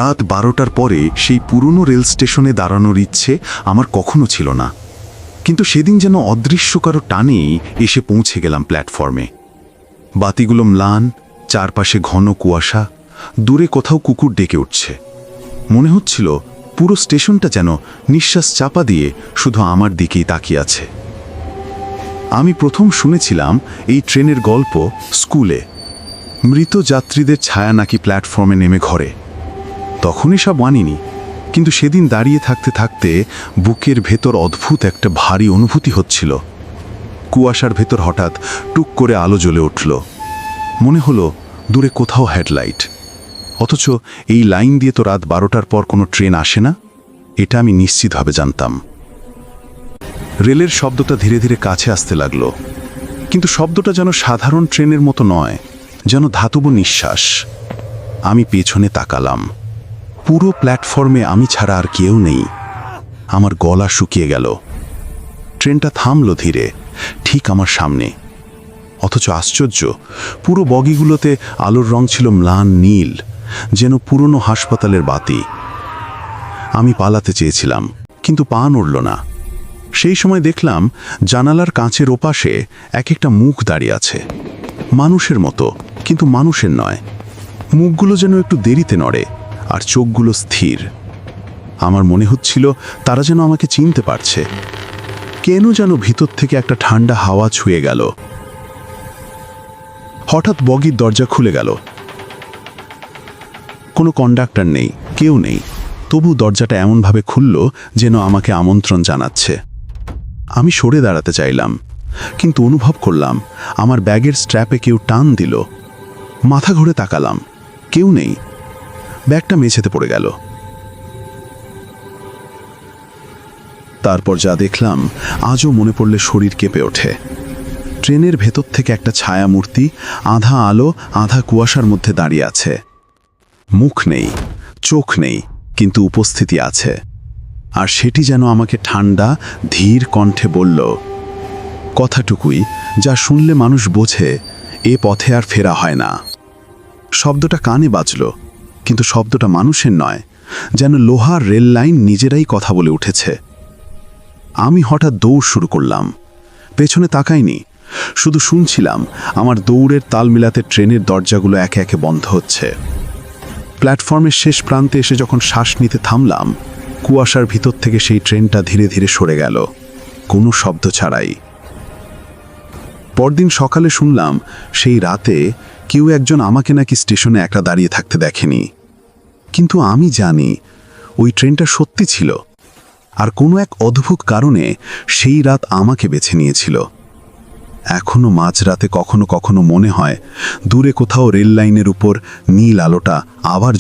রাত 12টার পরে সেই পুরনো রেল স্টেশনে দাঁড়ানোর ইচ্ছে আমার কখনো ছিল না, কিন্তু সেদিন যেন অদৃশ্য কারো টানেই এসে পৌঁছে গেলাম প্ল্যাটফর্মে। বাতিগুলো ম্লান, চারপাশে ঘন কুয়াশা, দূরে কোথাও কুকুর ডেকে উঠছে। মনে হচ্ছিল পুরো স্টেশনটা যেন নিঃশ্বাস চাপা দিয়ে শুধু আমার দিকেই তাকিয়ে আছে। আমি প্রথম শুনেছিলাম এই ট্রেনের গল্প স্কুলে, মৃত যাত্রীদের ছায়া নাকি প্ল্যাটফর্মে নেমে ঘরে। তখনই সব মানিনি, কিন্তু সেদিন দাঁড়িয়ে থাকতে থাকতে বুকের ভেতর অদ্ভুত একটা ভারী অনুভূতি হচ্ছিল। কুয়াশার ভেতর হঠাৎ টুক করে আলো জ্বলে উঠল। মনে হলো দূরে কোথাও হেডলাইট, অথচ এই লাইন দিয়ে তো রাত 12টার পর কোনো ট্রেন আসে না, এটা আমি নিশ্চিতভাবে জানতাম। রেলের শব্দটা ধীরে ধীরে কাছে আসতে লাগলো, কিন্তু শব্দটা যেন সাধারণ ট্রেনের মতো নয়, যেন ধাতব নিঃশ্বাস। আমি পেছনে তাকালাম। পুরো প্ল্যাটফর্মে আমি ছাড়া আর কেউ নেই। আমার গলা শুকিয়ে গেল। ট্রেনটা থামলো ধীরে, ঠিক আমার সামনে। অথচ আশ্চর্য, পুরো বগিগুলোতে আলোর রং ছিল ম্লান নীল, যেন পুরনো হাসপাতালের বাতি। আমি পালাতে চেয়েছিলাম, কিন্তু পা নড়ল না। সেই সময় দেখলাম জানালার কাঁচের ওপাশে এক একটা মুখ দাঁড়িয়ে আছে, মানুষের মতো, কিন্তু মানুষের নয়। মুখগুলো যেন একটু দেরিতে নড়ে, আর চোখগুলো স্থির। আমার মনে হচ্ছিল তারা যেন আমাকে চিনতে পারছে। কেন যেন ভিতর থেকে একটা ঠান্ডা হাওয়া ছুঁয়ে গেল। হঠাৎ বগির দরজা খুলে গেল। কোনো কন্ডাক্টর নেই, কেউ নেই, তবু দরজাটা এমনভাবে খুলল যেন আমাকে আমন্ত্রণ জানাচ্ছে। আমি সরে দাঁড়াতে চাইলাম, কিন্তু অনুভব করলাম আমার ব্যাগের স্ট্র্যাপে কেউ টান দিল। মাথা ঘুরে তাকালাম, কেউ নেই। ব্যাগটা মেঝেতে পড়ে গেল। তারপর যা দেখলাম আজও মনে পড়লে শরীর কেঁপে ওঠে। ট্রেনের ভেতর থেকে একটা ছায়া মূর্তি আধা আলো আধা কুয়াশার মধ্যে দাঁড়িয়ে আছে। মুখ নেই, চোখ নেই, কিন্তু উপস্থিতি আছে। আর সেটি যেন আমাকে ঠান্ডা ধীর কণ্ঠে বলল কথাটুকুই যা শুনলে মানুষ বোঝে, এ পথে আর ফেরা হয় না। শব্দটা কানে বাজল, কিন্তু শব্দটা মানুষের নয়, যেন লোহার রেল লাইন নিজেরাই কথা বলে উঠেছে। আমি হঠাৎ দৌড় শুরু করলাম। পেছনে তাকাইনি, শুধু শুনছিলাম আমার দৌড়ের তাল মিলাতে ট্রেনের দরজাগুলো একে একে বন্ধ হচ্ছে। প্ল্যাটফর্মের শেষ প্রান্তে এসে যখন শ্বাস নিতে থামলাম, কুয়াশার ভিতর থেকে সেই ট্রেনটা ধীরে ধীরে সরে গেল, কোনো শব্দ ছাড়াই। পরদিন সকালে শুনলাম সেই রাতে কেউ একজন আমাকে নাকি স্টেশনে একা দাঁড়িয়ে থাকতে দেখেনি। কিন্তু আমি জানি ওই ট্রেনটা সত্যি ছিল, আর কোনো এক অদ্ভুত কারণে সেই রাত আমাকে বেছে নিয়েছিল। এখনো মাঝরাতে কখনো কখনো মনে হয় দূরে কোথাও রেল লাইনের উপর নীল আলোটা আবার